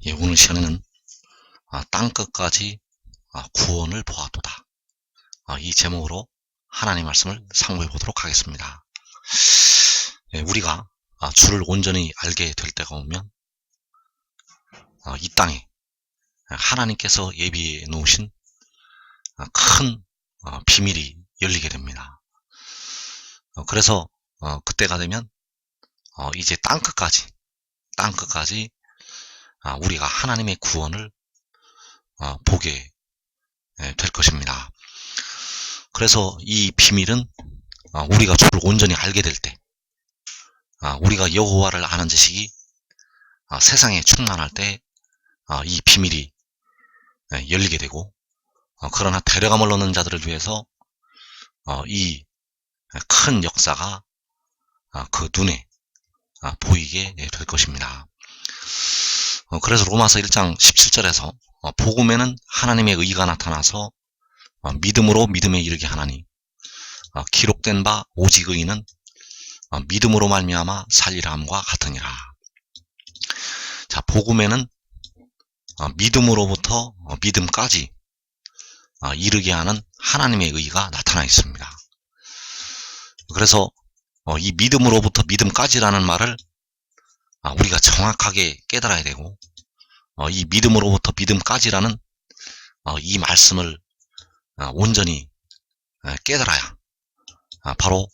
예, 오늘 시간에는 땅끝까지 구원을 보았도다. 이 제목으로 하나님 말씀을 상고해 보도록 하겠습니다. 예, 우리가 주를 온전히 알게 될 때가 오면 이 땅에 하나님께서 예비해 놓으신 큰 비밀이 열리게 됩니다. 그래서 그때가 되면 이제 땅끝까지 우리가 하나님의 구원을 보게 될 것입니다. 그래서 이 비밀은 우리가 주를 온전히 알게 될 때, 우리가 여호와를 아는 지식이 세상에 충만할 때 이 비밀이 열리게 되고, 그러나 데려감을 얻는 자들을 위해서 이 큰 역사가 그 눈에 보이게 될 것입니다. 그래서 로마서 1장 17절에서 복음에는 하나님의 의가 나타나서 믿음으로 믿음에 이르게 하나니 기록된 바 오직 의인은 믿음으로 말미암아 살리라 함과 같으니라. 자, 복음에는 믿음으로부터 믿음까지 이르게 하는 하나님의 의가 나타나 있습니다. 그래서 이 믿음으로부터 믿음까지라는 말을 우리가 정확하게 깨달아야 되고, 이 믿음으로부터 믿음까지라는 이 말씀을 온전히 깨달아야 바로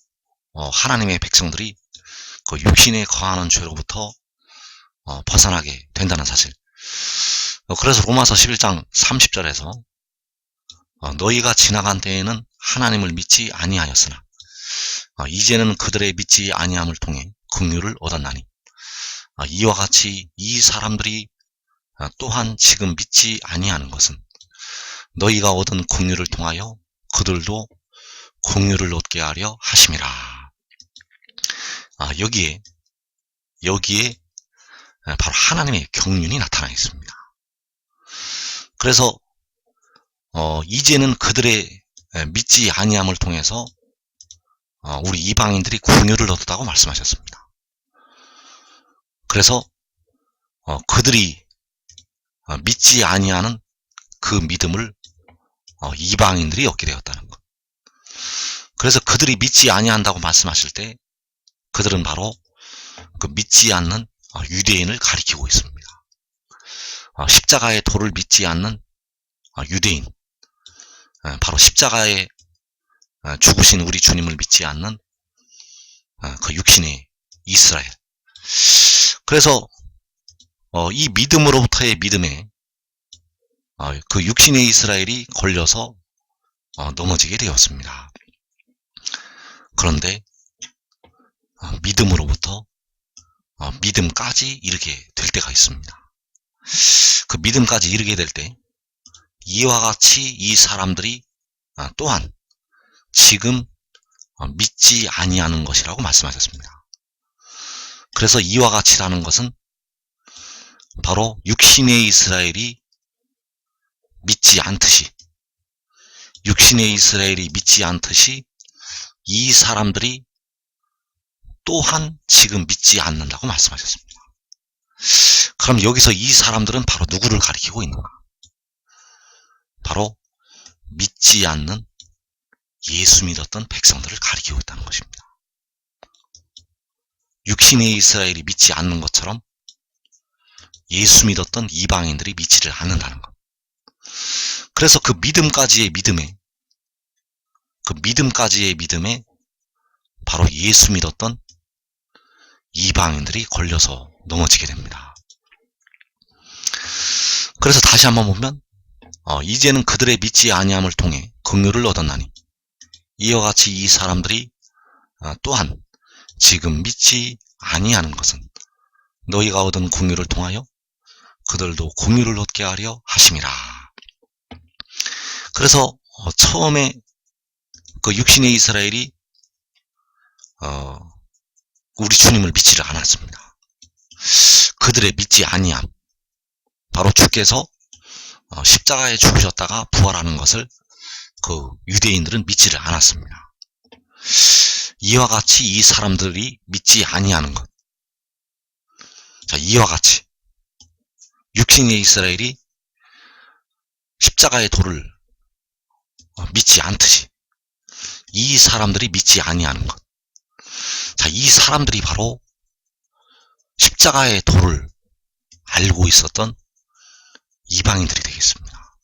하나님의 백성들이 그 육신에 거하는 죄로부터 벗어나게 된다는 사실. 그래서 로마서 11장 30절에서 너희가 지나간 때에는 하나님을 믿지 아니하였으나 이제는 그들의 믿지 아니함을 통해 긍휼을 얻었나니 이와 같이 이 사람들이 또한 지금 믿지 아니하는 것은 너희가 얻은 긍휼을 통하여 그들도 긍휼을 얻게 하려 하심이라. 여기에 바로 하나님의 경륜이 나타나 있습니다. 그래서 이제는 그들의 믿지 아니함을 통해서 우리 이방인들이 긍휼을 얻었다고 말씀하셨습니다. 그래서 그들이 믿지 아니하는 그 믿음을 이방인들이 얻게 되었다는 것. 그래서 그들이 믿지 아니한다고 말씀하실 때 그들은 바로 그 믿지 않는 유대인을 가리키고 있습니다. 십자가의 도를 믿지 않는 유대인, 바로 십자가에 죽으신 우리 주님을 믿지 않는 그 육신의 이스라엘. 그래서 이 믿음으로부터의 믿음에 그 육신의 이스라엘이 걸려서 넘어지게 되었습니다. 그런데 믿음으로부터 믿음까지 이르게 될 때가 있습니다. 그 믿음까지 이르게 될 때 이와 같이 이 사람들이 또한 지금 믿지 아니하는 것이라고 말씀하셨습니다. 그래서 이와 같이라는 것은 바로 육신의 이스라엘이 믿지 않듯이, 육신의 이스라엘이 믿지 않듯이 이 사람들이 또한 지금 믿지 않는다고 말씀하셨습니다. 그럼 여기서 이 사람들은 바로 누구를 가리키고 있는가? 바로 믿지 않는 예수 믿었던 백성들을 가리키고 있다는 것입니다. 육신의 이스라엘이 믿지 않는 것처럼 예수 믿었던 이방인들이 믿지를 않는다는 것. 그래서 그 믿음까지의 믿음에 바로 예수 믿었던 이방인들이 걸려서 넘어지게 됩니다. 그래서 다시 한번 보면 이제는 그들의 믿지 아니함을 통해 긍휼을 얻었나니 이와 같이 이 사람들이 또한 지금 믿지 아니하는 것은 너희가 얻은 긍휼을 통하여 그들도 긍휼을 얻게 하려 하심이라. 그래서 처음에 그 육신의 이스라엘이 우리 주님을 믿지를 않았습니다. 그들의 믿지 아니함, 바로 주께서 십자가에 죽으셨다가 부활하는 것을 그 유대인들은 믿지를 않았습니다. 이와 같이 이 사람들이 믿지 아니하는 것. 자, 이와 같이 육신의 이스라엘이 십자가의 도를 믿지 않듯이 이 사람들이 믿지 아니하는 것. 자, 이 사람들이 바로 십자가의 도를 알고 있었던 이방인들이 되겠습니다.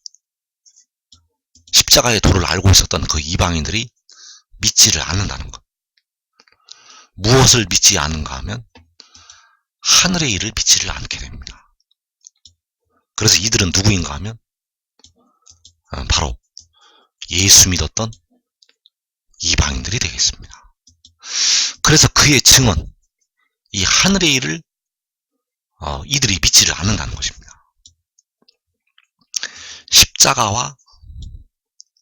십자가의 도를 알고 있었던 그 이방인들이 믿지를 않는다는 것. 무엇을 믿지 않는가 하면 하늘의 일을 믿지를 않게 됩니다. 그래서 이들은 누구인가 하면 바로 예수 믿었던 이방인들이 되겠습니다. 그래서 그의 증언, 이 하늘의 일을 이들이 믿지를 않는다는 것입니다. 십자가와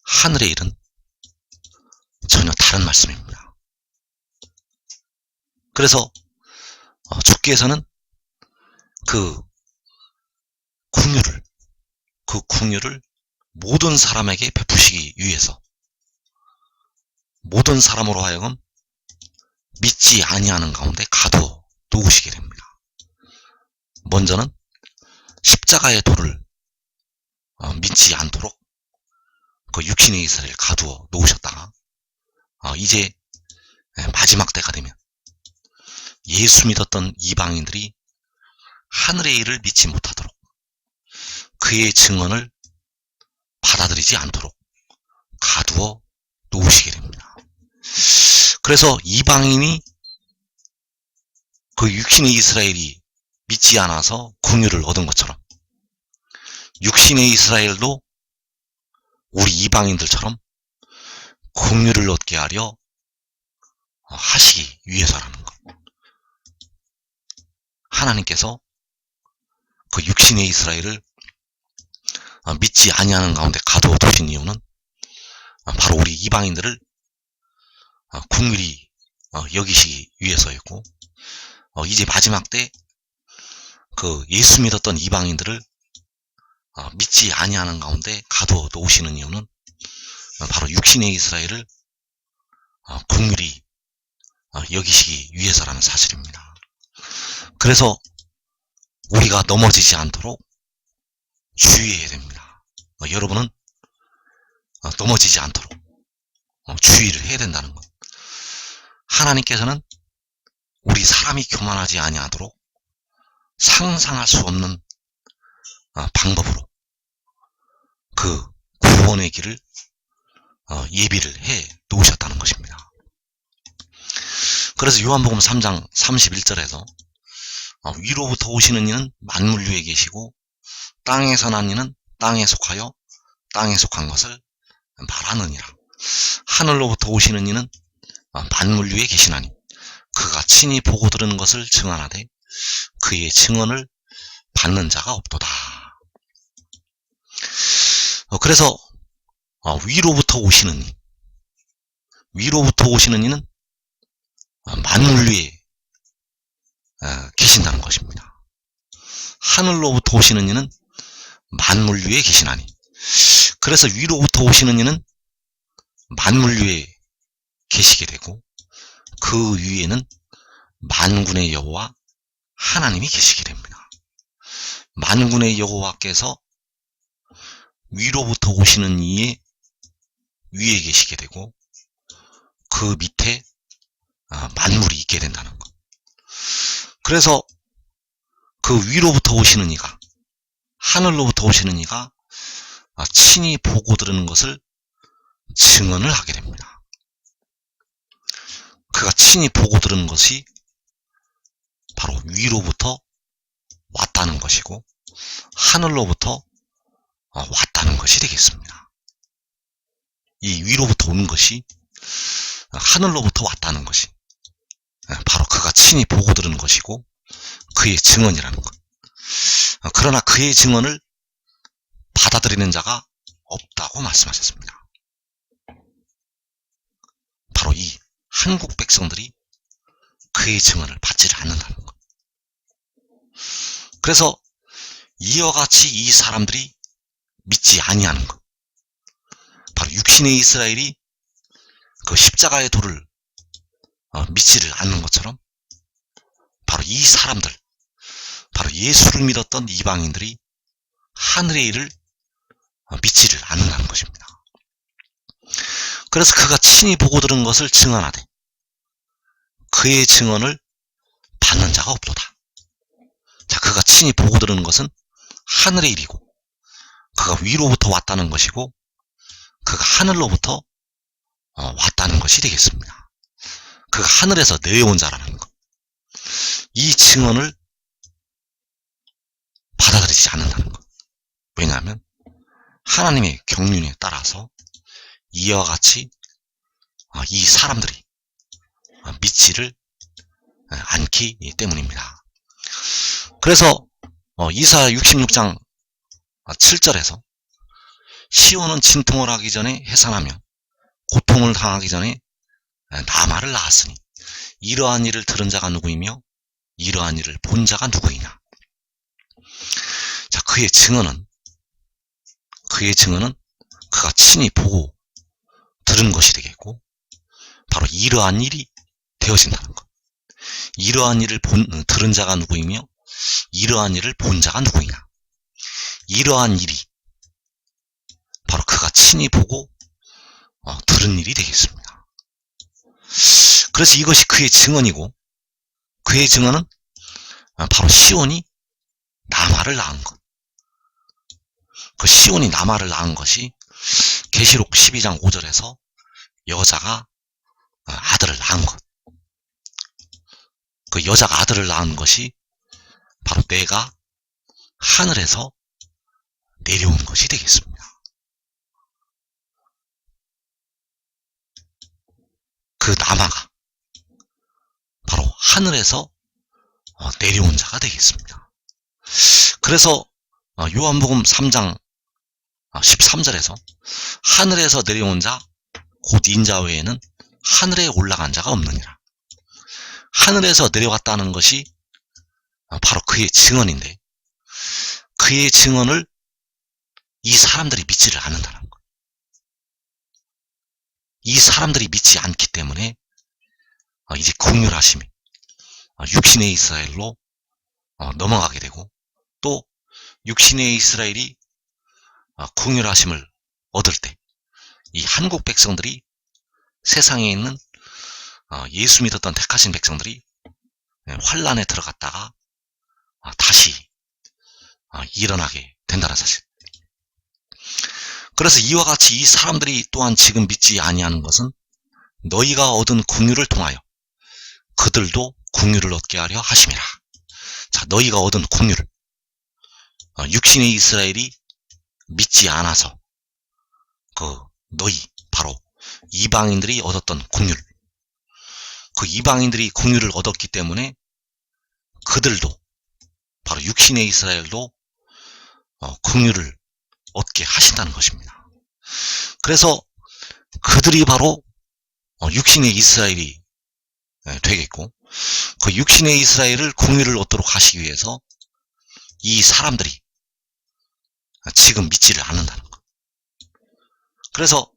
하늘의 일은 전혀 다른 말씀입니다. 그래서 주께서는 그 궁유를 모든 사람에게 베푸시기 위해서 모든 사람으로 하여금 믿지 아니하는 가운데 가두어 놓으시게 됩니다. 먼저는 십자가의 도를 믿지 않도록 그 육신의 이스라엘을 가두어 놓으셨다가 이제 마지막 때가 되면 예수 믿었던 이방인들이 하늘의 일을 믿지 못하도록 그의 증언을 받아들이지 않도록 가두어 놓으시게 됩니다. 그래서 이방인이 그 육신의 이스라엘이 믿지 않아서 긍휼을 얻은 것처럼 육신의 이스라엘도 우리 이방인들처럼 긍휼을 얻게 하려 하시기 위해서라는 것. 하나님께서 그 육신의 이스라엘을 믿지 아니하는 가운데 가두어 두신 이유는 바로 우리 이방인들을 긍휼히 여기시기 위해서였고, 이제 마지막 때 그 예수 믿었던 이방인들을 믿지 아니하는 가운데 가두어 놓으시는 이유는 바로 육신의 이스라엘을 긍휼히 여기시기 위해서라는 사실입니다. 그래서 우리가 넘어지지 않도록 주의해야 됩니다. 여러분은 넘어지지 않도록 주의를 해야 된다는 것. 하나님께서는 우리 사람이 교만하지 아니하도록 상상할 수 없는 방법으로 그 구원의 길을 예비를 해 놓으셨다는 것입니다. 그래서 요한복음 3장 31절에서 위로부터 오시는 이는 만물 위에 계시고 땅에서 난 이는 땅에 속하여 땅에 속한 것을 말하느니라. 하늘로부터 오시는 이는 만물 위에 계시나니 그가 친히 보고 들은 것을 증언하되 그의 증언을 받는 자가 없도다. 그래서 위로부터 오시는 이는 만물 위에 계신다는 것입니다. 하늘로부터 오시는 이는 만물 위에 계시나니, 그래서 위로부터 오시는 이는 만물 위에 계시게 되고 그 위에는 만군의 여호와 하나님이 계시게 됩니다. 만군의 여호와께서 위로부터 오시는 이의 위에 계시게 되고 그 밑에 만물이 있게 된다는 것. 그래서 그 위로부터 오시는 이가, 하늘로부터 오시는 이가 친히 보고 들은 것을 증언을 하게 됩니다. 그가 친히 보고 들은 것이 바로 위로부터 왔다는 것이고 하늘로부터 왔다는 것이 되겠습니다. 이 위로부터 온 것이 하늘로부터 왔다는 것이 바로 그가 친히 보고 들은 것이고 그의 증언이라는 것. 그러나 그의 증언을 받아들이는 자가 없다고 말씀하셨습니다. 바로 이 한국 백성들이 그의 증언을 받지를 않는다는 것. 그래서 이와 같이 이 사람들이 믿지 아니하는 것, 바로 육신의 이스라엘이 그 십자가의 도를 믿지를 않는 것처럼 바로 이 사람들, 바로 예수를 믿었던 이방인들이 하늘의 일을 믿지를 않는다는 것입니다. 그래서 그가 친히 보고 들은 것을 증언하되 그의 증언을 받는 자가 없도다. 자, 그가 친히 보고 들은 것은 하늘의 일이고 그가 위로부터 왔다는 것이고 그가 하늘로부터 왔다는 것이 되겠습니다. 그가 하늘에서 내려온 자라는 것. 이 증언을 받아들이지 않는다는 것. 왜냐하면 하나님의 경륜에 따라서 이와 같이 이 사람들이 믿지를 않기 때문입니다. 그래서 이사야 66장 7절에서 시온은 진통을 하기 전에 해산하며 고통을 당하기 전에 나마를 낳았으니 이러한 일을 들은 자가 누구이며 이러한 일을 본 자가 누구이냐. 자, 그의 증언은 그가 친히 보고 들은 것이 되겠고 바로 이러한 일이 되어진다는 것. 이러한 일을 들은 자가 누구이며 이러한 일을 본 자가 누구이냐. 이러한 일이 바로 그가 친히 보고 들은 일이 되겠습니다. 그래서 이것이 그의 증언이고 그의 증언은 바로 시온이 나마를 낳은 것. 그 시온이 나마를 낳은 것이 계시록 12장 5절에서 여자가 아들을 낳은 것. 그 여자가 아들을 낳은 것이 바로 내가 하늘에서 내려온 것이 되겠습니다. 그 나마가 바로 하늘에서 내려온 자가 되겠습니다. 그래서 요한복음 3장 13절에서 하늘에서 내려온 자 곧 인자 외에는 하늘에 올라간 자가 없느니라. 하늘에서 내려갔다는 것이 바로 그의 증언인데 그의 증언을 이 사람들이 믿지를 않는다는 것. 이 사람들이 믿지 않기 때문에 이제 긍휼하심이 육신의 이스라엘로 넘어가게 되고 또 육신의 이스라엘이 긍휼하심을 얻을 때 이 한국 백성들이 세상에 있는 예수 믿었던 택하신 백성들이 환란에 들어갔다가 다시 일어나게 된다는 사실. 그래서 이와 같이 이 사람들이 또한 지금 믿지 아니하는 것은 너희가 얻은 긍휼을 통하여 그들도 긍휼을 얻게 하려 하심이라. 자, 너희가 얻은 긍휼, 육신의 이스라엘이 믿지 않아서 너희 바로 이방인들이 얻었던 긍휼, 그 이방인들이 긍휼을 얻었기 때문에 그들도 바로 육신의 이스라엘도 긍휼을 얻게 하신다는 것입니다. 그래서 그들이 바로 육신의 이스라엘이 되겠고 그 육신의 이스라엘을 긍휼을 얻도록 하시기 위해서 이 사람들이 지금 믿지를 않는다는 것. 그래서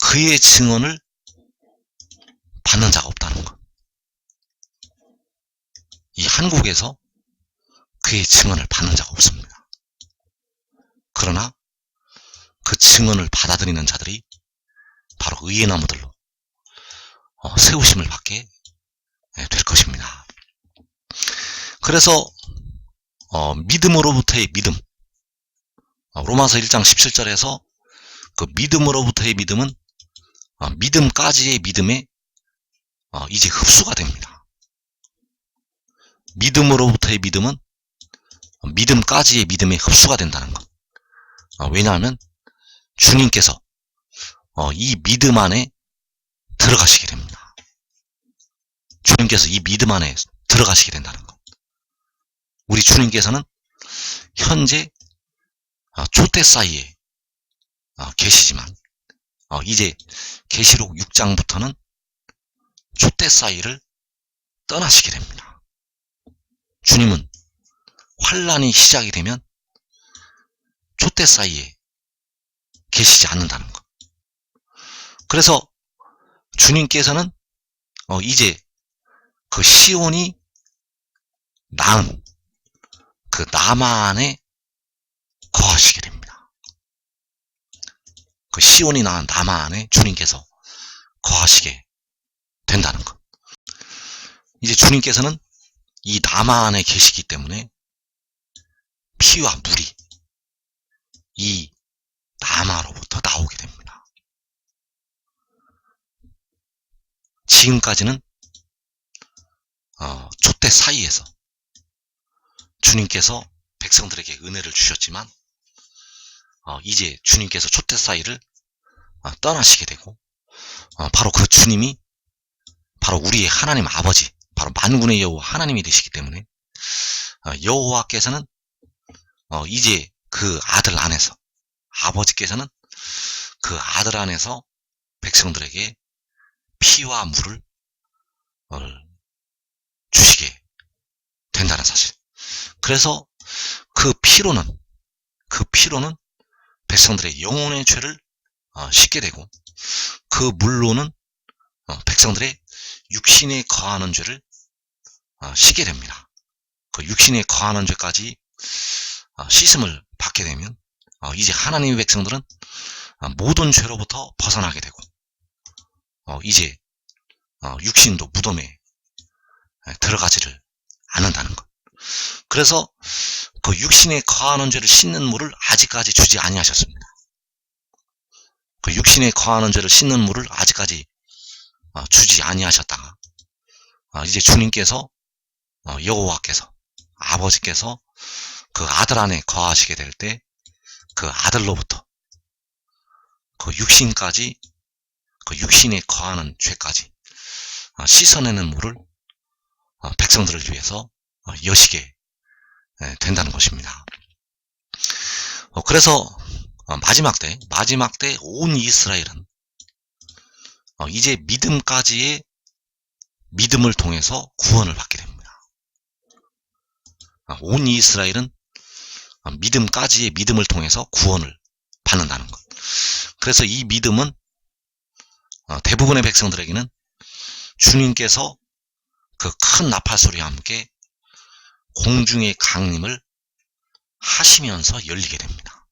그의 증언을 받는 자가 없다는 것. 이 한국에서 그의 증언을 받는 자가 없습니다. 그러나 그 증언을 받아들이는 자들이 바로 의의 나무들로 세우심을 받게 될 것입니다. 그래서 믿음으로부터의 믿음, 로마서 1장 17절에서 그 믿음으로부터의 믿음은 믿음까지의 믿음에 이제 흡수가 됩니다. 믿음으로부터의 믿음은 믿음까지의 믿음에 흡수가 된다는 것. 왜냐하면 주님께서 이 믿음 안에 들어가시게 됩니다. 주님께서 이 믿음 안에 들어가시게 된다는 것. 우리 주님께서는 현재 촛대 사이에 계시지만 이제 계시록 6장부터는 촛대 사이를 떠나시게 됩니다. 주님은 환란이 시작이 되면 촛대 사이에 계시지 않는다는 것. 그래서 주님께서는 이제 그 시온이 낳은 그 나만의 거하시게 됩니다. 그 시온이 낳은 남아 안에 주님께서 거하시게 된다는 것. 이제 주님께서는 이 남아 안에 계시기 때문에 피와 물이 이 남아로부터 나오게 됩니다. 지금까지는 촛대 사이에서 주님께서 백성들에게 은혜를 주셨지만 이제 주님께서 촛대 사이를 떠나시게 되고 바로 그 주님이 바로 우리의 하나님 아버지, 바로 만군의 여호와 하나님이 되시기 때문에 여호와께서는 이제 그 아들 안에서, 아버지께서는 그 아들 안에서 백성들에게 피와 물을 주시게 된다는 사실. 그래서 그 피로는 백성들의 영혼의 죄를 씻게 되고, 그 물로는 백성들의 육신에 거하는 죄를 씻게 됩니다. 그 육신에 거하는 죄까지 씻음을 받게 되면 이제 하나님의 백성들은 모든 죄로부터 벗어나게 되고, 이제 육신도 무덤에 들어가지를 않는다는 것. 그래서 그 육신에 거하는 죄를 씻는 물을 아직까지 주지 아니하셨습니다. 그 육신에 거하는 죄를 씻는 물을 아직까지 주지 아니하셨다가 이제 주님께서 여호와께서, 아버지께서 그 아들 안에 거하시게 될 때 그 아들로부터 그 육신까지, 그 육신에 거하는 죄까지 씻어내는 물을 백성들을 위해서 여시게 된다는 것입니다. 그래서 마지막 때 온 이스라엘은 이제 믿음까지의 믿음을 통해서 구원을 받게 됩니다. 온 이스라엘은 믿음까지의 믿음을 통해서 구원을 받는다는 것. 그래서 이 믿음은 대부분의 백성들에게는 주님께서 그 큰 나팔소리와 함께 공중의 강림을 하시면서 열리게 됩니다.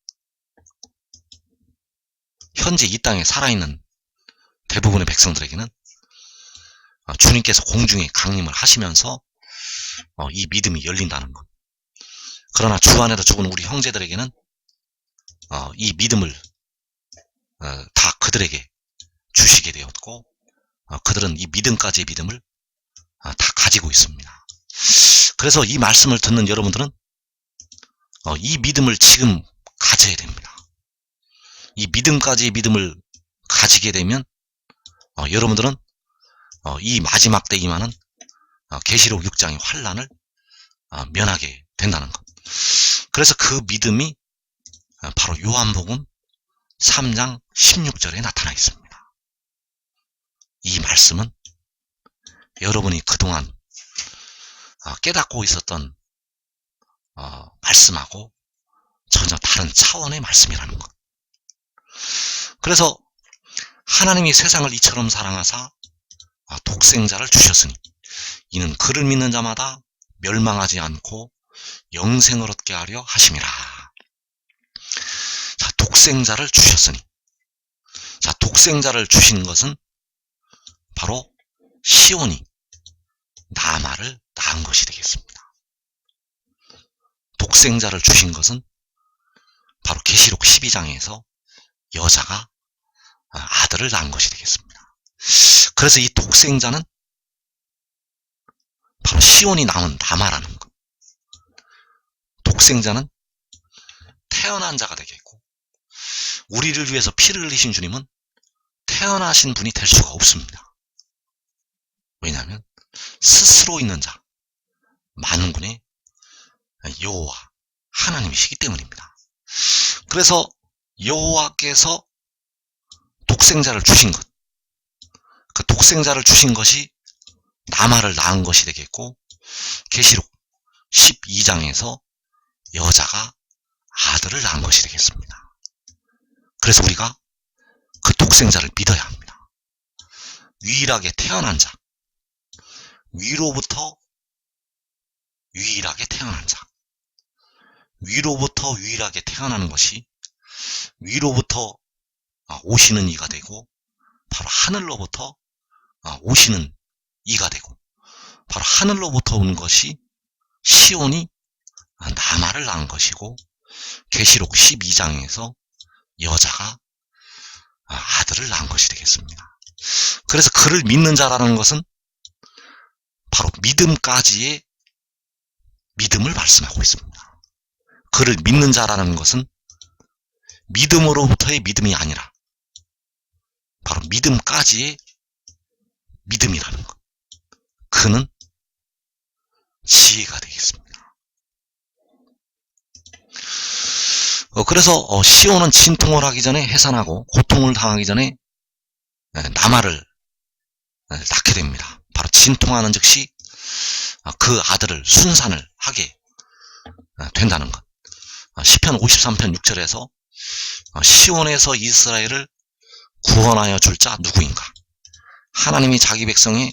현재 이 땅에 살아있는 대부분의 백성들에게는 주님께서 공중에 강림을 하시면서 이 믿음이 열린다는 것. 그러나 주 안에서 죽은 우리 형제들에게는 이 믿음을 다 그들에게 주시게 되었고, 그들은 이 믿음까지의 믿음을 다 가지고 있습니다. 그래서 이 말씀을 듣는 여러분들은 이 믿음을 지금 가져야 됩니다. 이 믿음까지의 믿음을 가지게 되면 여러분들은 이 마지막 때 임하는 계시록 6장의 환란을 면하게 된다는 것. 그래서 그 믿음이 바로 요한복음 3장 16절에 나타나 있습니다. 이 말씀은 여러분이 그동안 깨닫고 있었던 말씀하고 전혀 다른 차원의 말씀이라는 것. 그래서 하나님이 세상을 이처럼 사랑하사 독생자를 주셨으니 이는 그를 믿는 자마다 멸망하지 않고 영생을 얻게 하려 하심이라. 자, 독생자를 주셨으니, 자, 독생자를 주신 것은 바로 시온이 남아를 낳은 것이 되겠습니다. 독생자를 주신 것은 바로 계시록 12장에서 여자가 아들을 낳은 것이 되겠습니다. 그래서 이 독생자는 바로 시온이 낳은 남아라는 것. 독생자는 태어난 자가 되겠고, 우리를 위해서 피를 흘리신 주님은 태어나신 분이 될 수가 없습니다. 왜냐하면 스스로 있는 자, 만군의 여호와 하나님이시기 때문입니다. 그래서 여호와께서 독생자를 주신 것, 그 독생자를 주신 것이 남아를 낳은 것이 되겠고, 계시록 12장에서 여자가 아들을 낳은 것이 되겠습니다. 그래서 우리가 그 독생자를 믿어야 합니다. 유일하게 태어난 자, 위로부터 유일하게 태어난 자, 위로부터 유일하게 태어나는 것이 위로부터 오시는 이가 되고 바로 하늘로부터 오시는 이가 되고 바로 하늘로부터 오는 것이 시온이 나마를 낳은 것이고 계시록 12장에서 여자가 아들을 낳은 것이 되겠습니다. 그래서 그를 믿는 자라는 것은 바로 믿음까지의 믿음을 말씀하고 있습니다. 그를 믿는 자라는 것은 믿음으로부터의 믿음이 아니라 바로 믿음까지의 믿음이라는 것. 그는 지혜가 되겠습니다. 그래서 시온은 진통을 하기 전에 해산하고 고통을 당하기 전에 나마를 낳게 됩니다. 바로 진통하는 즉시 그 아들을 순산을 하게 된다는 것. 시편 53편 6절에서 시온에서 이스라엘을 구원하여 줄 자 누구인가? 하나님이 자기 백성의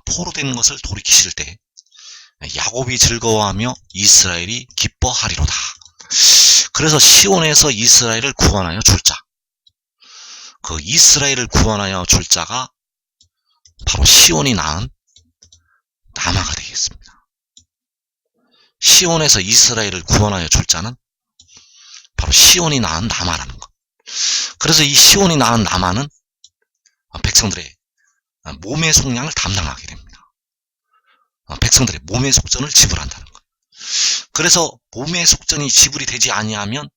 포로된 것을 돌이키실 때 야곱이 즐거워하며 이스라엘이 기뻐하리로다. 그래서 시온에서 이스라엘을 구원하여 줄 자, 그 이스라엘을 구원하여 줄 자가 바로 시온이 낳은 나마가 되겠습니다. 시온에서 이스라엘을 구원하여 줄 자는 바로 시온이 낳은 나마라는 것. 그래서 이 시온이 낳은 나마는 백성들의 몸의 속량을 담당하게 됩니다. 백성들의 몸의 속전을 지불한다는 것. 그래서 몸의 속전이 지불이 되지 아니하면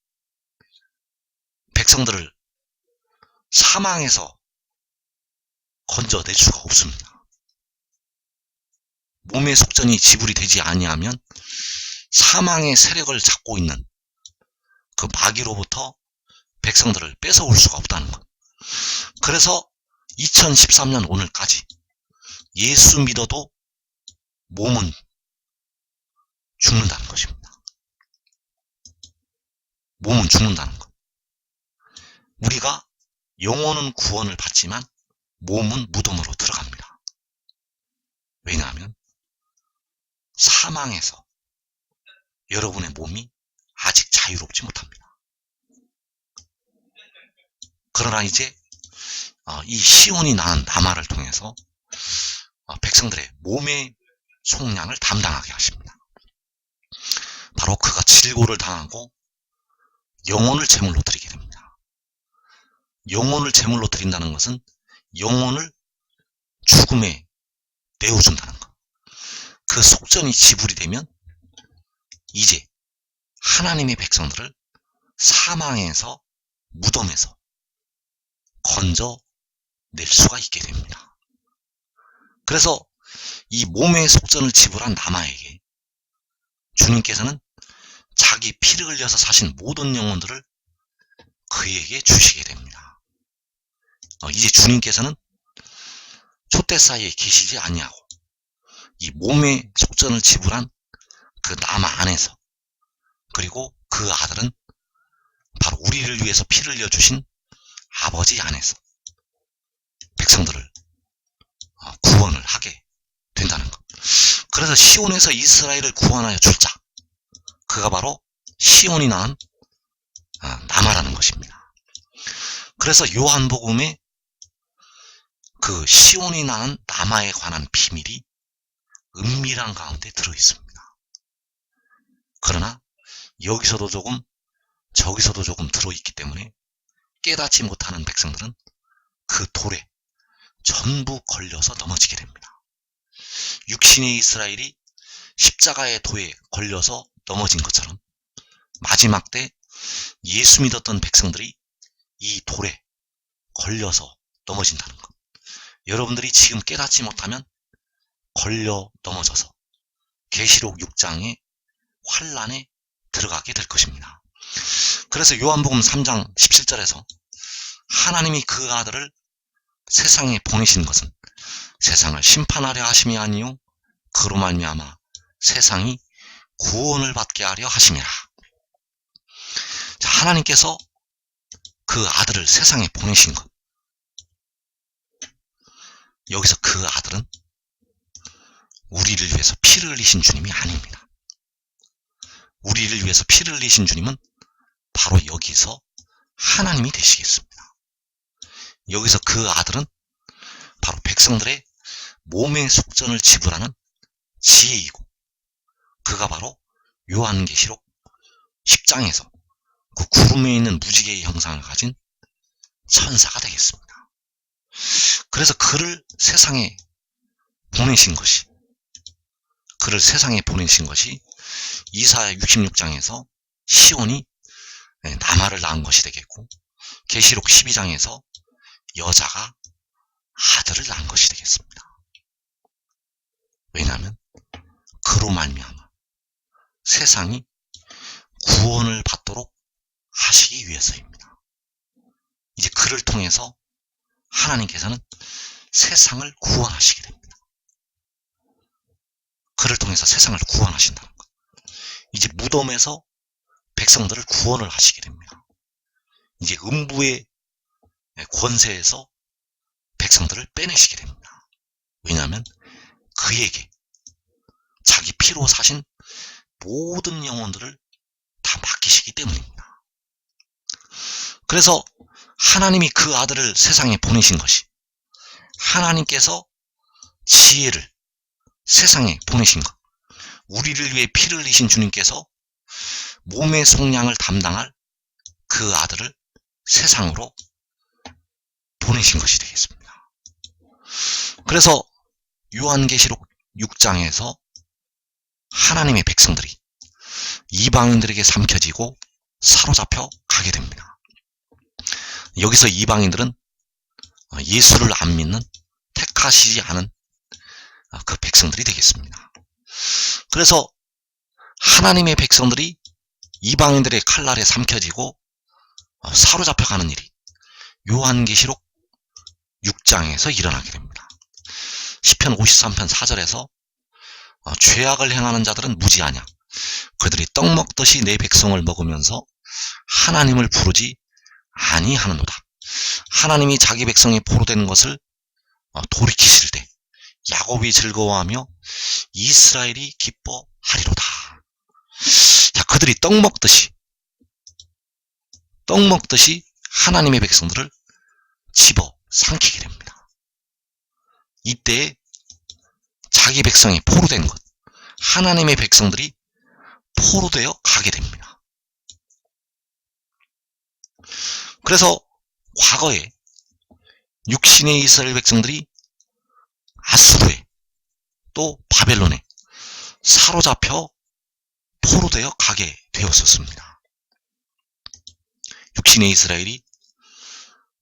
백성들을 사망에서 건져낼 수가 없습니다. 몸의 속전이 지불이 되지 아니하면 사망의 세력을 잡고 있는 그 마귀로부터 백성들을 뺏어올 수가 없다는 것. 그래서 2013년 오늘까지 예수 믿어도 몸은 죽는다는 것입니다. 몸은 죽는다는 것. 우리가 영혼은 구원을 받지만 몸은 무덤으로 들어갑니다. 왜냐하면 사망에서 여러분의 몸이 아직 자유롭지 못합니다. 그러나 이제 이 시온이 낳은 나마를 통해서 백성들의 몸의 속량을 담당하게 하십니다. 바로 그가 질고를 당하고 영혼을 제물로 드리게 됩니다. 영혼을 제물로 드린다는 것은 영혼을 죽음에 내어준다는 것. 그 속전이 지불이 되면 이제 하나님의 백성들을 사망에서 무덤에서 건져낼 수가 있게 됩니다. 그래서 이 몸의 속전을 지불한 나마에게 주님께서는 자기 피를 흘려서 사신 모든 영혼들을 그에게 주시게 됩니다. 이제 주님께서는 촛대 사이에 계시지 아니하고 이 몸의 속전을 지불한 그 나마 안에서, 그리고 그 아들은 바로 우리를 위해서 피를 흘려주신 아버지 안에서 백성들을 구원을 하게 된다는 것. 그래서 시온에서 이스라엘을 구원하여 줄 자, 그가 바로 시온이 낳은 나마라는 것입니다. 그래서 요한복음에 그 시온이 낳은 나마에 관한 비밀이 은밀한 가운데 들어있습니다. 그러나 여기서도 조금 저기서도 조금 들어있기 때문에 깨닫지 못하는 백성들은 그 돌에 전부 걸려서 넘어지게 됩니다. 육신의 이스라엘이 십자가의 돌에 걸려서 넘어진 것처럼 마지막 때 예수 믿었던 백성들이 이 돌에 걸려서 넘어진다는 것. 여러분들이 지금 깨닫지 못하면 걸려 넘어져서 계시록 6장의 환란에 들어가게 될 것입니다. 그래서 요한복음 3장 17절에서 하나님이 그 아들을 세상에 보내신 것은 세상을 심판하려 하심이 아니요 그로 말미암아 세상이 구원을 받게 하려 하심이라. 자, 하나님께서 그 아들을 세상에 보내신 것, 여기서 그 아들은 우리를 위해서 피를 흘리신 주님이 아닙니다. 우리를 위해서 피를 흘리신 주님은 바로 여기서 하나님이 되시겠습니다. 여기서 그 아들은 바로 백성들의 몸의 속전을 지불하는 지혜이고, 그가 바로 요한계시록 10장에서 그 구름에 있는 무지개의 형상을 가진 천사가 되겠습니다. 그래서 그를 세상에 보내신 것이, 이사야 66장에서 시온이 남아를 낳은 것이 되겠고, 계시록 12장에서 여자가 아들을 낳은 것이 되겠습니다. 왜냐하면 그로 말미암아 세상이 구원을 받도록 하시기 위해서입니다. 이제 그를 통해서 하나님께서는 세상을 구원하시게 됩니다. 그를 통해서 세상을 구원하신다는 것. 이제 무덤에서 백성들을 구원을 하시게 됩니다. 이제 음부의 권세에서 백성들을 빼내시게 됩니다. 왜냐하면 그에게 자기 피로 사신 모든 영혼들을 다 맡기시기 때문입니다. 그래서 하나님이 그 아들을 세상에 보내신 것이, 하나님께서 지혜를 세상에 보내신 것, 우리를 위해 피를 흘리신 주님께서 몸의 속량을 담당할 그 아들을 세상으로 보내신 것이 되겠습니다. 그래서 요한계시록 6장에서 하나님의 백성들이 이방인들에게 삼켜지고 사로잡혀 가게 됩니다. 여기서 이방인들은 예수를 안 믿는, 택하시지 않은 그 백성들이 되겠습니다. 그래서 하나님의 백성들이 이방인들의 칼날에 삼켜지고 사로잡혀가는 일이 요한계시록 6장에서 일어나게 됩니다. 시편 53편 4절에서 죄악을 행하는 자들은 무지하냐, 그들이 떡 먹듯이 내 백성을 먹으면서 하나님을 부르지 아니하는도다. 하나님이 자기 백성이 포로된 것을 돌이키실 때 야곱이 즐거워하며 이스라엘이 기뻐하리로다. 자, 그들이 떡 먹듯이 하나님의 백성들을 집어 삼키게 됩니다. 이때 자기 백성이 포로된 것, 하나님의 백성들이 포로되어 가게 됩니다. 그래서 과거에 육신의 이스라엘 백성들이 아수르에 또 바벨론에 사로잡혀 포로되어 가게 되었었습니다. 육신의 이스라엘이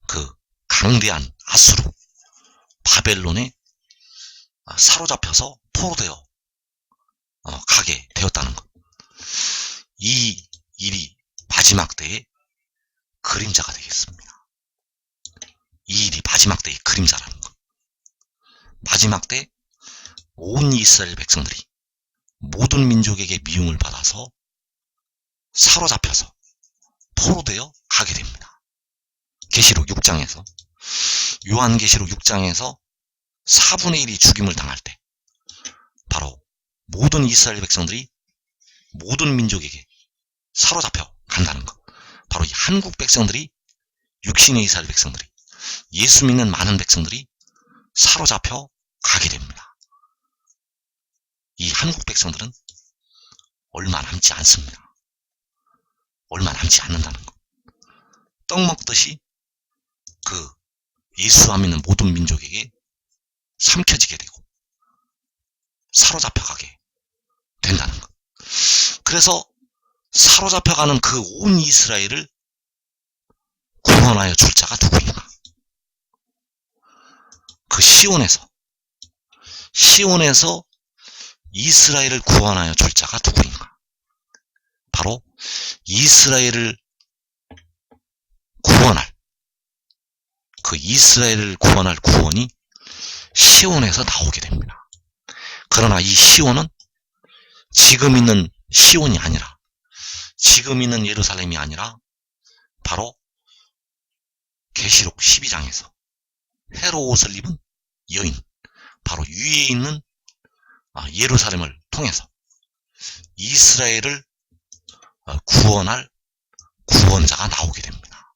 그 강대한 아수르, 바벨론에 사로잡혀서 포로되어 가게 되었다는 것. 이 일이 마지막 때의 그림자가 되겠습니다. 이 일이 마지막 때의 그림자라는 것. 마지막 때 온 이스라엘 백성들이 모든 민족에게 미움을 받아서 사로잡혀서 포로되어 가게 됩니다. 계시록 6장에서, 요한계시록 6장에서 4분의 1이 죽임을 당할 때 바로 모든 이스라엘 백성들이 모든 민족에게 사로잡혀 간다는 것. 바로 이 한국 백성들이, 육신의 이스라엘 백성들이, 예수 믿는 많은 백성들이 사로잡혀 가게 됩니다. 이 한국 백성들은 얼마 남지 않습니다. 얼마 남지 않는다는 것. 떡 먹듯이 그 예수 안 믿는 모든 민족에게 삼켜지게 되고 사로잡혀가게 된다는 것. 그래서 사로잡혀가는 그 온 이스라엘을 구원하여 줄 자가 누구인가? 그 시온에서 이스라엘을 구원하여 줄 자가 누구인가? 바로 이스라엘을 구원할, 그 이스라엘을 구원할 구원이 시온에서 나오게 됩니다. 그러나 이 시온은 지금 있는 시온이 아니라, 지금 있는 예루살렘이 아니라 바로 계시록 12장에서 헤로 옷을 입은 여인, 바로 위에 있는 예루살렘을 통해서 이스라엘을 구원할 구원자가 나오게 됩니다.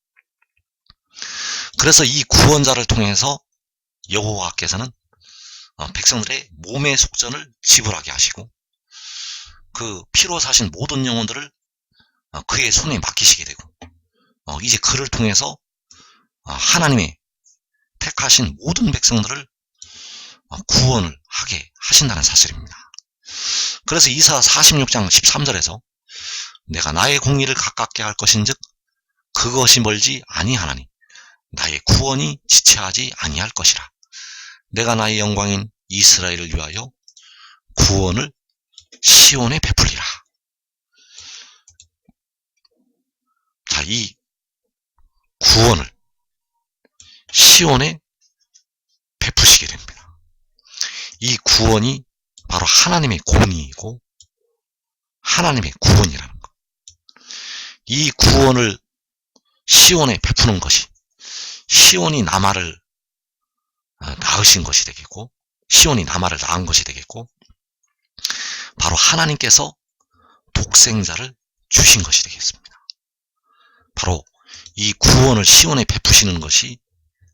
그래서 이 구원자를 통해서 여호와께서는 백성들의 몸의 속전을 지불하게 하시고 그 피로 사신 모든 영혼들을 그의 손에 맡기시게 되고 이제 그를 통해서 하나님의 택하신 모든 백성들을 구원을 하게 하신다는 사실입니다. 그래서 이사 46장 13절에서 내가 나의 공의를 가깝게 할 것인즉 그것이 멀지 아니하나니 나의 구원이 지체하지 아니할 것이라. 내가 나의 영광인 이스라엘을 위하여 구원을 시온에 베풀리라. 자, 이 구원을 시온에 베푸시게 됩니다. 이 구원이 바로 하나님의 공의이고 하나님의 구원이라는 것. 이 구원을 시온에 베푸는 것이 시온이 남아를 낳으신 것이 되겠고 시온이 남아를 낳은 것이 되겠고 바로 하나님께서 독생자를 주신 것이 되겠습니다. 바로 이 구원을 시온에 베푸시는 것이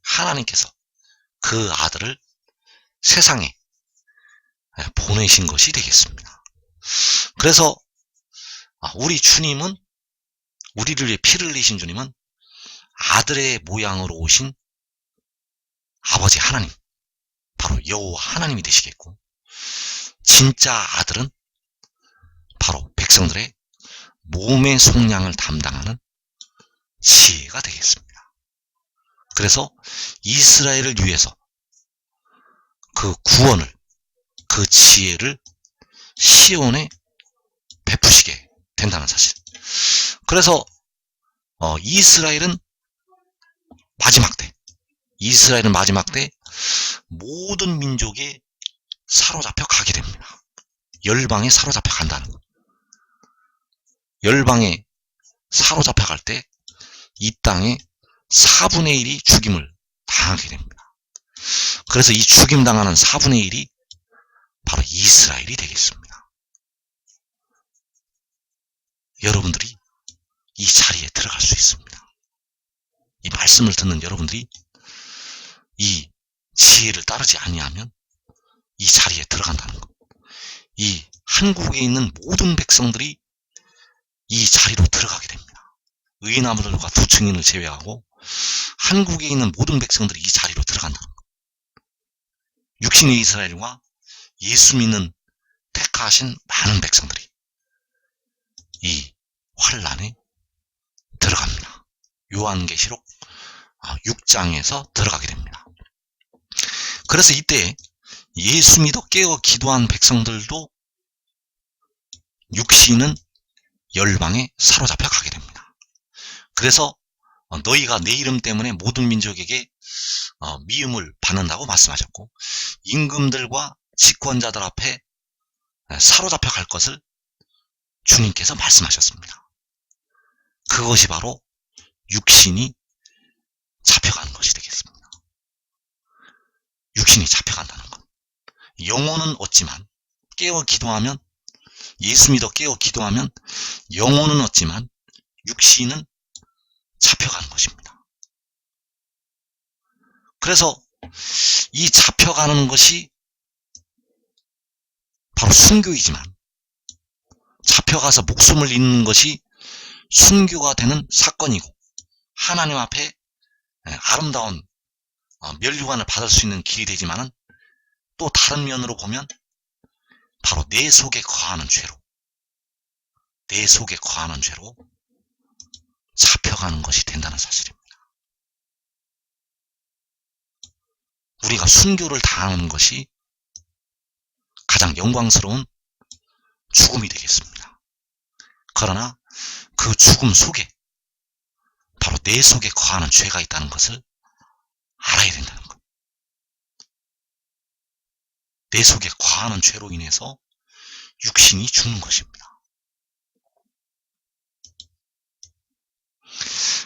하나님께서 그 아들을 세상에 보내신 것이 되겠습니다. 그래서 우리 주님은 우리를 위해 피를 흘리신 주님은 아들의 모양으로 오신 아버지 하나님, 바로 여호와 하나님이 되시겠고 진짜 아들은 바로 백성들의 몸의 속량을 담당하는 지혜가 되겠습니다. 그래서 이스라엘을 위해서 그 구원을, 그 지혜를 시온에 베푸시게 된다는 사실. 그래서 이스라엘은 마지막 때 모든 민족에 사로잡혀 가게 됩니다. 열방에 사로잡혀 간다는 것. 열방에 사로잡혀 갈 때 이 땅에 4분의 1이 죽임을 당하게 됩니다. 그래서 이 죽임당하는 4분의 1이 바로 이스라엘이 되겠습니다. 여러분들이 이 자리에 들어갈 수 있습니다. 이 말씀을 듣는 여러분들이 이 지혜를 따르지 아니하면 이 자리에 들어간다는 것. 이 한국에 있는 모든 백성들이 이 자리로 들어가게 됩니다. 의인아무들과 두 증인을 제외하고 한국에 있는 모든 백성들이 이 자리로 들어간다는 것. 육신의 이스라엘과 예수 믿는 택하신 많은 백성들이 이 환란에 들어갑니다. 요한계시록 6장에서 들어가게 됩니다. 그래서 이때 예수 믿어 깨어 기도한 백성들도 육신은 열방에 사로잡혀 가게 됩니다. 그래서 너희가 내 이름 때문에 모든 민족에게 미움을 받는다고 말씀하셨고 임금들과 집권자들 앞에 사로잡혀 갈 것을 주님께서 말씀하셨습니다. 그것이 바로 육신이 잡혀가는 것이 되겠습니다. 육신이 잡혀간다는 것. 영혼은 얻지만 깨어 기도하면 예수 믿어 깨어 기도하면 영혼은 얻지만 육신은 잡혀가는 것입니다. 그래서 이 잡혀가는 것이 바로 순교이지만 잡혀가서 목숨을 잃는 것이 순교가 되는 사건이고 하나님 앞에 아름다운 면류관을 받을 수 있는 길이 되지만은 또 다른 면으로 보면 바로 내 속에 거하는 죄로 잡혀가는 것이 된다는 사실입니다. 우리가 순교를 당하는 것이 가장 영광스러운 죽음이 되겠습니다. 그러나 그 죽음 속에 바로 내 속에 거하는 죄가 있다는 것을 알아야 된다는 것. 내 속에 거하는 죄로 인해서 육신이 죽는 것입니다.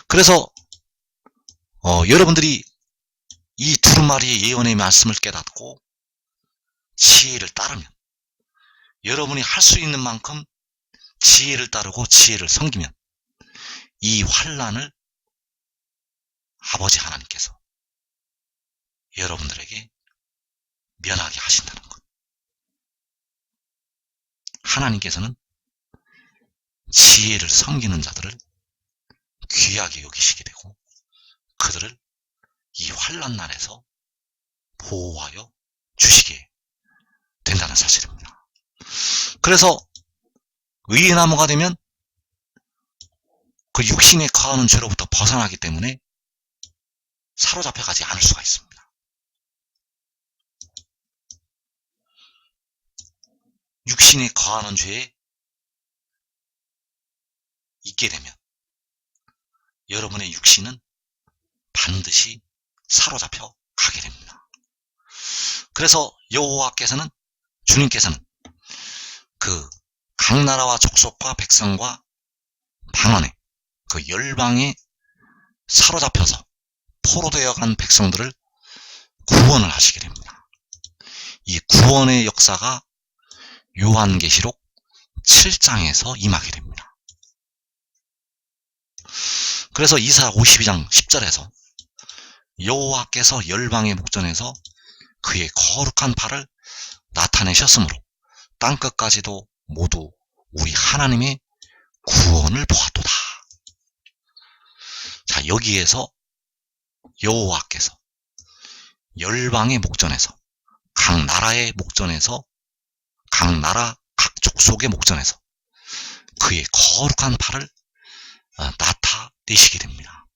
그래서 여러분들이 이 두루마리의 예언의 말씀을 깨닫고 지혜를 따르면 여러분이 할 수 있는 만큼 지혜를 따르고 지혜를 섬기면 이 환난을 아버지 하나님께서 여러분들에게 면하게 하신다는 것. 하나님께서는 지혜를 섬기는 자들을 귀하게 여기시게 되고 그들을 이 환난 날에서 보호하여 주시게 된다는 사실입니다. 그래서 의의 나무가 되면 그 육신에 거하는 죄로부터 벗어나기 때문에 사로잡혀가지 않을 수가 있습니다. 육신에 거하는 죄에 있게 되면 여러분의 육신은 반드시 사로잡혀 가게 됩니다. 그래서 여호와께서는, 주님께서는 그 각 나라와 족속과 백성과 방언에 그 열방에 사로잡혀서 포로되어 간 백성들을 구원을 하시게 됩니다. 이 구원의 역사가 요한계시록 7장에서 임하게 됩니다. 그래서 이사야 52장 10절에서 여호와께서 열방의 목전에서 그의 거룩한 발을 나타내셨으므로 땅끝까지도 모두 우리 하나님의 구원을 보았도다. 자, 여기에서 여호와께서 열방의 목전에서, 각 나라의 목전에서, 각 나라 각 족속의 목전에서 그의 거룩한 발을 나타내시게 됩니다.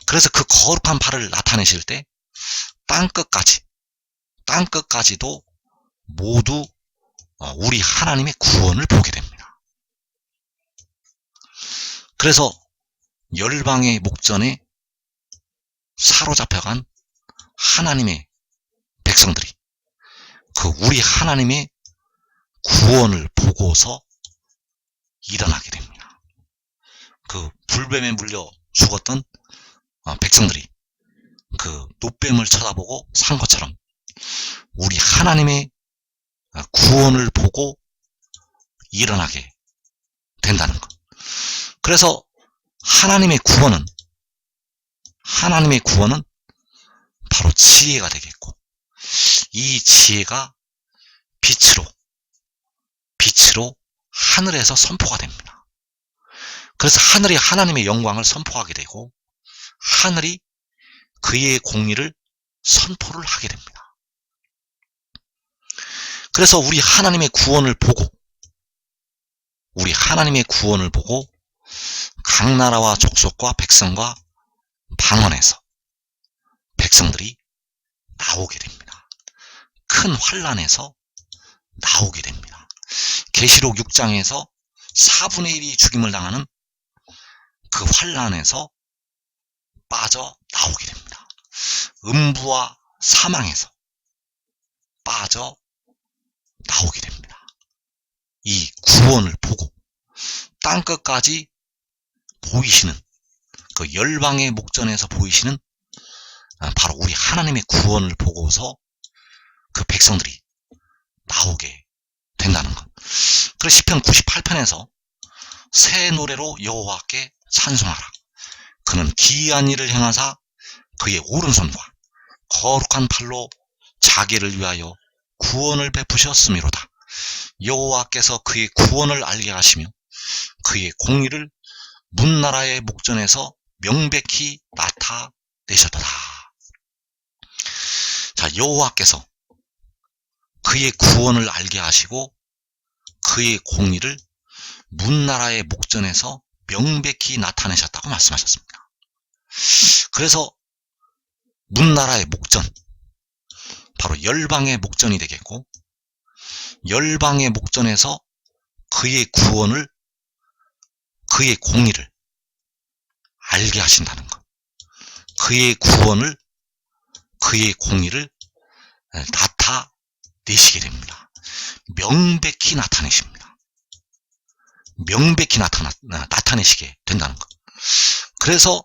그래서 그 거룩한 발을 나타내실 때 땅끝까지도 모두 우리 하나님의 구원을 보게 됩니다. 그래서 열방의 목전에 사로잡혀간 하나님의 백성들이 그 우리 하나님의 구원을 보고서 일어나게 됩니다. 그 불뱀에 물려 죽었던 백성들이 그 노뱀을 쳐다보고 산 것처럼 우리 하나님의 구원을 보고 일어나게 된다는 것. 그래서 하나님의 구원은 바로 지혜가 되겠고, 이 지혜가 빛으로 하늘에서 선포가 됩니다. 그래서 하늘이 하나님의 영광을 선포하게 되고 하늘이 그의 공의를 선포를 하게 됩니다. 그래서 우리 하나님의 구원을 보고 각 나라와 족속과 백성과 방언에서 백성들이 나오게 됩니다. 큰 환난에서 나오게 됩니다. 계시록 6장에서 4분의 1이 죽임을 당하는 그 환난에서 빠져나오게 됩니다. 음부와 사망에서 빠져나오게 됩니다. 이 구원을 보고 땅끝까지 보이시는 그 열방의 목전에서 보이시는 바로 우리 하나님의 구원을 보고서 그 백성들이 나오게 된다는 것. 그래서 시편 98편에서 새 노래로 여호와께 찬송하라. 그는 기이한 일을 행하사 그의 오른손과 거룩한 팔로 자기를 위하여 구원을 베푸셨음이로다. 여호와께서 그의 구원을 알게 하시며 그의 공의를 문나라의 목전에서 명백히 나타내셨도다. 자, 여호와께서 그의 구원을 알게 하시고 그의 공의를 문나라의 목전에서 명백히 나타내셨다고 말씀하셨습니다. 그래서 문나라의 목전, 바로 열방의 목전이 되겠고, 열방의 목전에서 그의 구원을, 그의 공의를 알게 하신다는 것. 그의 구원을, 그의 공의를 나타내시게 됩니다. 명백히 나타내십니다. 명백히 나타내시게 된다는 것. 그래서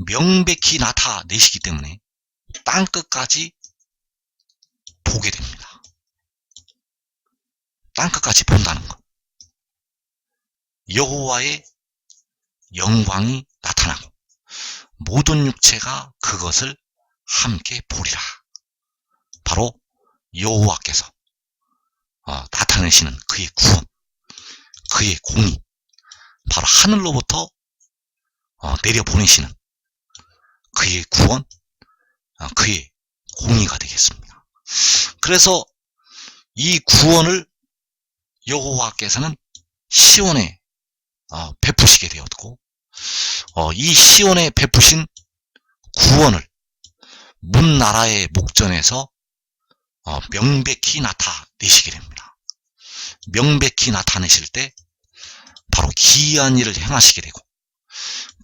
명백히 나타내시기 때문에 땅끝까지 보게 됩니다. 땅끝까지 본다는 것. 여호와의 영광이 나타나고 모든 육체가 그것을 함께 보리라. 바로 여호와께서 나타내시는 그의 구원, 그의 공의, 바로 하늘로부터 내려보내시는 그의 구원, 그의 공의가 되겠습니다. 그래서 이 구원을 여호와께서는 시온에 베푸시게 되었고, 이 시온에 베푸신 구원을 문나라의 목전에서 명백히 나타내시게 됩니다. 명백히 나타내실 때 바로 기이한 일을 행하시게 되고,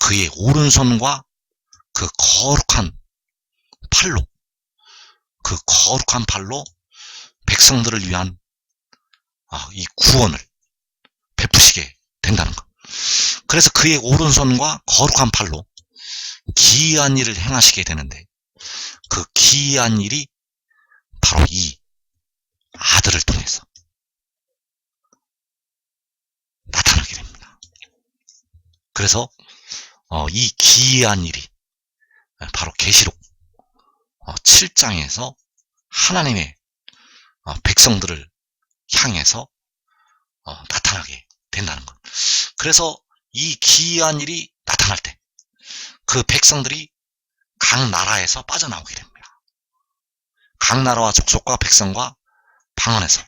그의 오른손과 그 거룩한 팔로 백성들을 위한 이 구원을 베푸시게 된다는 것. 그래서 그의 오른손과 거룩한 팔로 기이한 일을 행하시게 되는데, 그 기이한 일이 바로 이 아들을 통해서 나타나게 됩니다. 그래서 이 기이한 일이 바로 계시록 7장에서 하나님의 백성들을 향해서 나타나게 된다는 것. 그래서 이 기이한 일이 나타날 때 그 백성들이 각 나라에서 빠져나오게 됩니다. 각 나라와 족속과 백성과 방언에서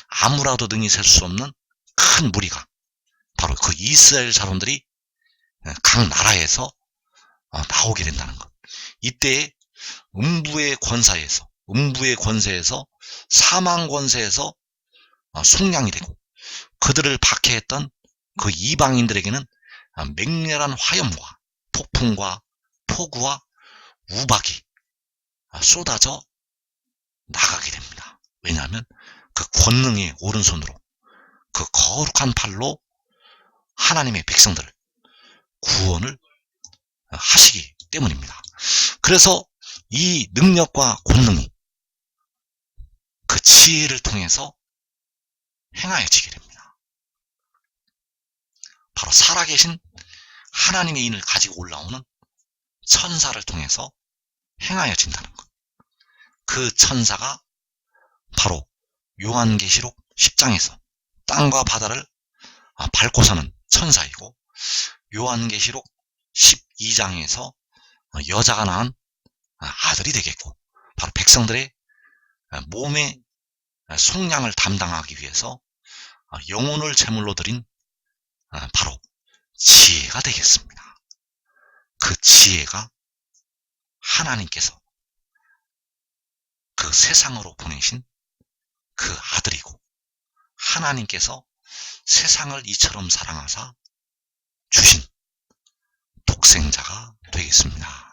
아무라도 능히 셀 수 없는 큰 무리가 바로 그 이스라엘 사람들이 각 나라에서 나오게 된다는 것. 이때에 음부의 권세에서 사망 권세에서 속량이 되고, 그들을 박해했던 그 이방인들에게는 맹렬한 화염과 폭풍과 폭우와 우박이 쏟아져 나가게 됩니다. 왜냐하면 그 권능의 오른손으로 그 거룩한 팔로 하나님의 백성들을 구원을 하시기 때문입니다. 그래서 이 능력과 권능이 그 지혜를 통해서 행하여지게 됩니다. 바로 살아계신 하나님의 인을 가지고 올라오는 천사를 통해서 행하여진다는 것. 그 천사가 바로 요한계시록 10장에서 땅과 바다를 밟고 사는 천사이고, 요한계시록 12장에서 여자가 낳은 아들이 되겠고, 바로 백성들의 몸의 속량을 담당하기 위해서 영혼을 제물로 드린 바로 지혜가 되겠습니다. 그 지혜가 하나님께서 그 세상으로 보내신 그 아들이고, 하나님께서 세상을 이처럼 사랑하사 주신 독생자가 되겠습니다.